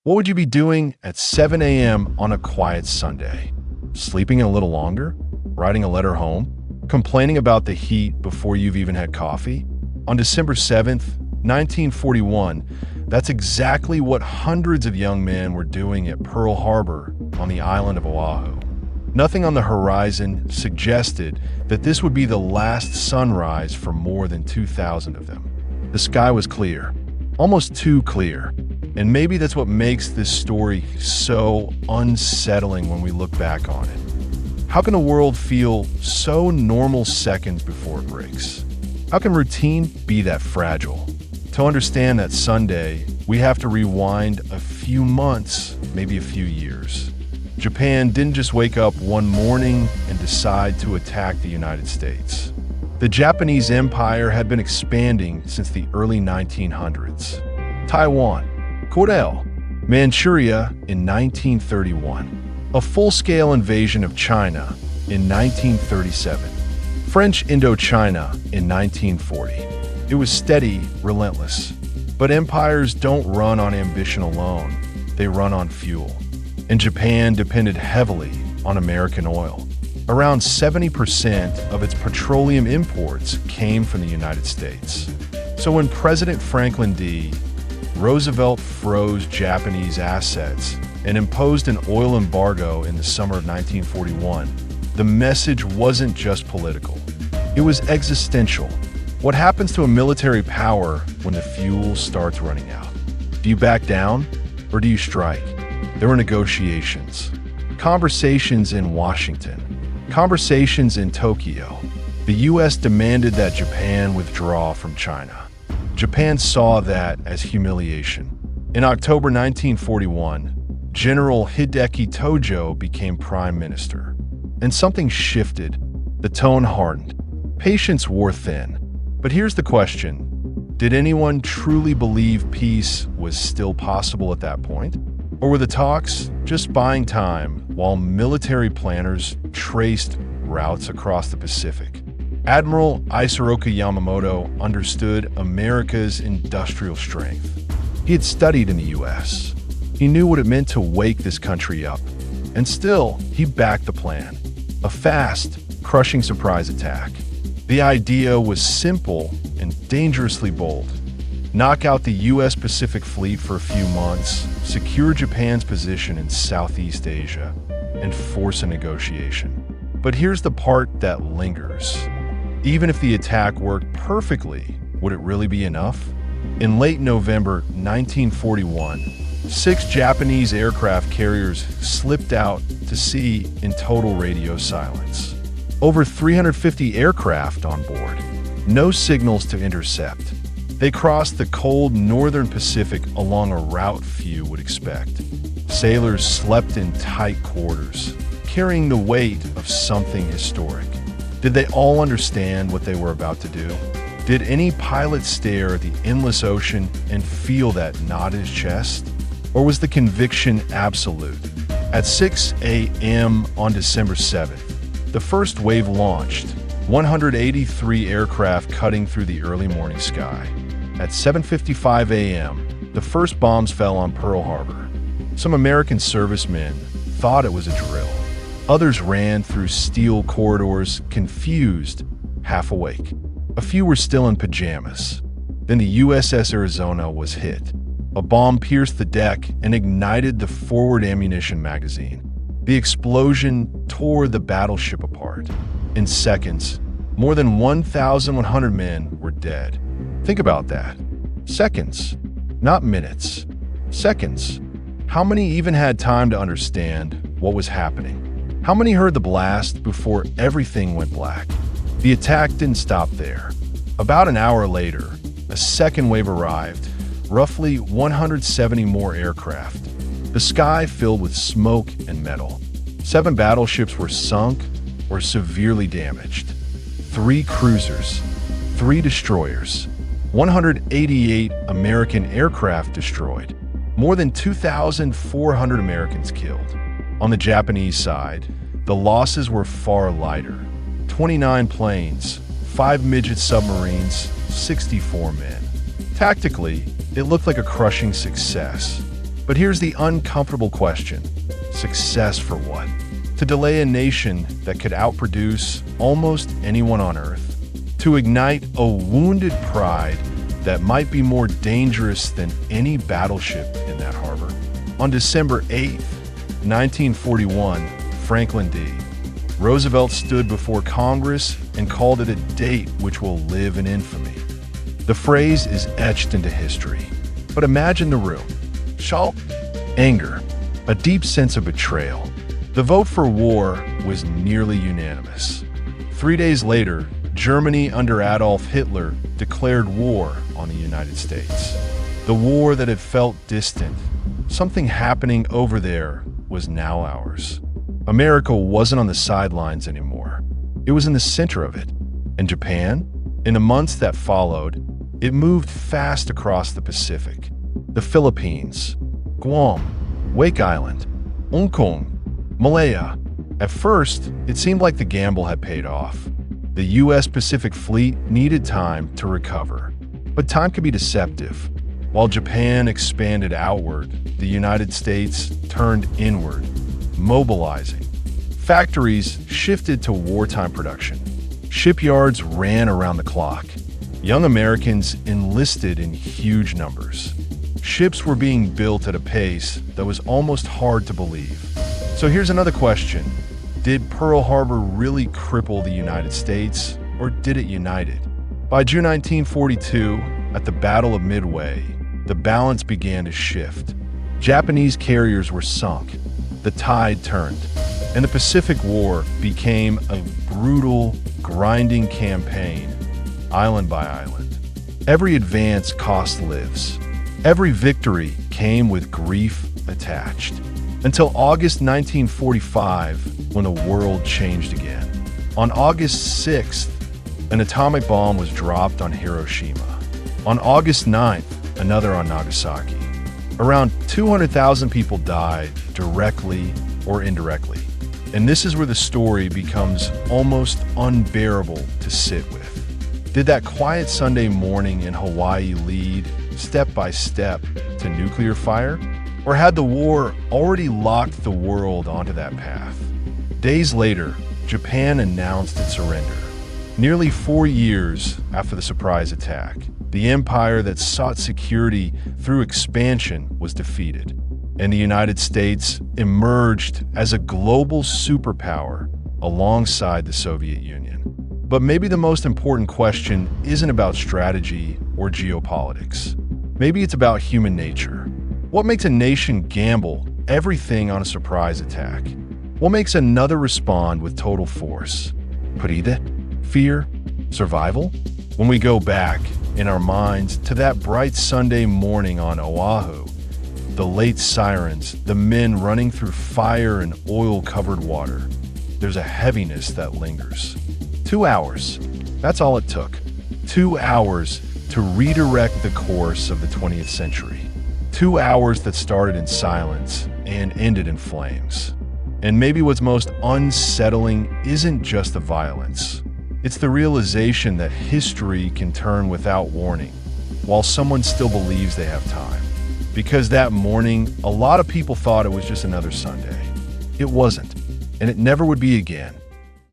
What would you be doing at 7 a.m. on a quiet Sunday? Sleeping a little longer? Writing a letter home? Complaining about the heat before you've even had coffee? On December 7th, 1941, that's exactly what hundreds of young men were doing at Pearl Harbor on the island of Oahu. Nothing on the horizon suggested that this would be the last sunrise for more than 2,000 of them. The sky was clear, almost too clear, and maybe that's what makes this story so unsettling when we look back on it. How can a world feel so normal seconds before it breaks? How can routine be that fragile? To understand that Sunday, we have to rewind a few months, maybe a few years. Japan didn't just wake up one morning and decide to attack the United States. The Japanese Empire had been expanding since the early 1900s. Taiwan, Korea, Manchuria in 1931, a full-scale invasion of China in 1937, French Indochina in 1940. It was steady, relentless. But empires don't run on ambition alone. They run on fuel. And Japan depended heavily on American oil. Around 70% of its petroleum imports came from the United States. So when President Franklin D. Roosevelt froze Japanese assets and imposed an oil embargo in the summer of 1941, the message wasn't just political. It was existential. What happens to a military power when the fuel starts running out? Do you back down or do you strike? There were negotiations, conversations in Washington, conversations in Tokyo. The U.S. demanded that Japan withdraw from China. Japan saw that as humiliation. In October 1941, General Hideki Tojo became prime minister. And something shifted. The tone hardened. Patience wore thin. But here's the question. Did anyone truly believe peace was still possible at that point? Or were the talks just buying time while military planners traced routes across the Pacific? Admiral Isoroku Yamamoto understood America's industrial strength. He had studied in the U.S. He knew what it meant to wake this country up. And still, he backed the plan. A fast, crushing surprise attack. The idea was simple and dangerously bold. Knock out the U.S. Pacific Fleet for a few months, secure Japan's position in Southeast Asia, and force a negotiation. But here's the part that lingers. Even if the attack worked perfectly, would it really be enough? In late November 1941, 6 Japanese aircraft carriers slipped out to sea in total radio silence. Over 350 aircraft on board. No signals to intercept. They crossed the cold northern Pacific along a route few would expect. Sailors slept in tight quarters, carrying the weight of something historic. Did they all understand what they were about to do? Did any pilot stare at the endless ocean and feel that knot in his chest? Or was the conviction absolute? At 6 a.m. on December 7th, the first wave launched, 183 aircraft cutting through the early morning sky. At 7:55 a.m., the first bombs fell on Pearl Harbor. Some American servicemen thought it was a drill. Others ran through steel corridors, confused, half awake. A few were still in pajamas. Then the USS Arizona was hit. A bomb pierced the deck and ignited the forward ammunition magazine. The explosion tore the battleship apart. In seconds, more than 1,100 men were dead. Think about that. Seconds, not minutes. Seconds. How many even had time to understand what was happening? How many heard the blast before everything went black? The attack didn't stop there. About an hour later, a second wave arrived, roughly 170 more aircraft. The sky filled with smoke and metal. 7 battleships were sunk or severely damaged. 3 cruisers, 3 destroyers, 188 American aircraft destroyed, more than 2,400 Americans killed. On the Japanese side, the losses were far lighter. 29 planes, 5 midget submarines, 64 men. Tactically, it looked like a crushing success. But here's the uncomfortable question. Success for what? To delay a nation that could outproduce almost anyone on Earth? To ignite a wounded pride that might be more dangerous than any battleship in that harbor? On December 8th, 1941, Franklin D. Roosevelt stood before Congress and called it a date which will live in infamy. The phrase is etched into history. But imagine the room. Shock, anger, a deep sense of betrayal. The vote for war was nearly unanimous. 3 days later, Germany under Adolf Hitler declared war on the United States. The war that had felt distant, something happening over there, was now ours. America wasn't on the sidelines anymore. It was in the center of it. And Japan, in the months that followed, it moved fast across the Pacific. The Philippines, Guam, Wake Island, Hong Kong, Malaya. At first, it seemed like the gamble had paid off. The U.S. Pacific Fleet needed time to recover. But time could be deceptive. While Japan expanded outward, the United States turned inward, mobilizing. Factories shifted to wartime production. Shipyards ran around the clock. Young Americans enlisted in huge numbers. Ships were being built at a pace that was almost hard to believe. So here's another question. Did Pearl Harbor really cripple the United States, or did it unite it? By June 1942, at the Battle of Midway, the balance began to shift. Japanese carriers were sunk, the tide turned, and the Pacific War became a brutal, grinding campaign, island by island. Every advance cost lives. Every victory came with grief attached. Until August 1945, when the world changed again. On August 6th, an atomic bomb was dropped on Hiroshima. On August 9th, another on Nagasaki. Around 200,000 people died, directly or indirectly. And this is where the story becomes almost unbearable to sit with. Did that quiet Sunday morning in Hawaii lead, step by step, to nuclear fire? Or had the war already locked the world onto that path? Days later, Japan announced its surrender. Nearly 4 years after the surprise attack, the empire that sought security through expansion was defeated, and the United States emerged as a global superpower alongside the Soviet Union. But maybe the most important question isn't about strategy or geopolitics. Maybe it's about human nature. What makes a nation gamble everything on a surprise attack? What makes another respond with total force? Paride? Fear? Survival? When we go back in our minds to that bright Sunday morning on Oahu, the late sirens, the men running through fire and oil-covered water, there's a heaviness that lingers. 2 hours. That's all it took. 2 hours to redirect the course of the 20th century. 2 hours that started in silence and ended in flames. And maybe what's most unsettling isn't just the violence. It's the realization that history can turn without warning, while someone still believes they have time. Because that morning, a lot of people thought it was just another Sunday. It wasn't, and it never would be again.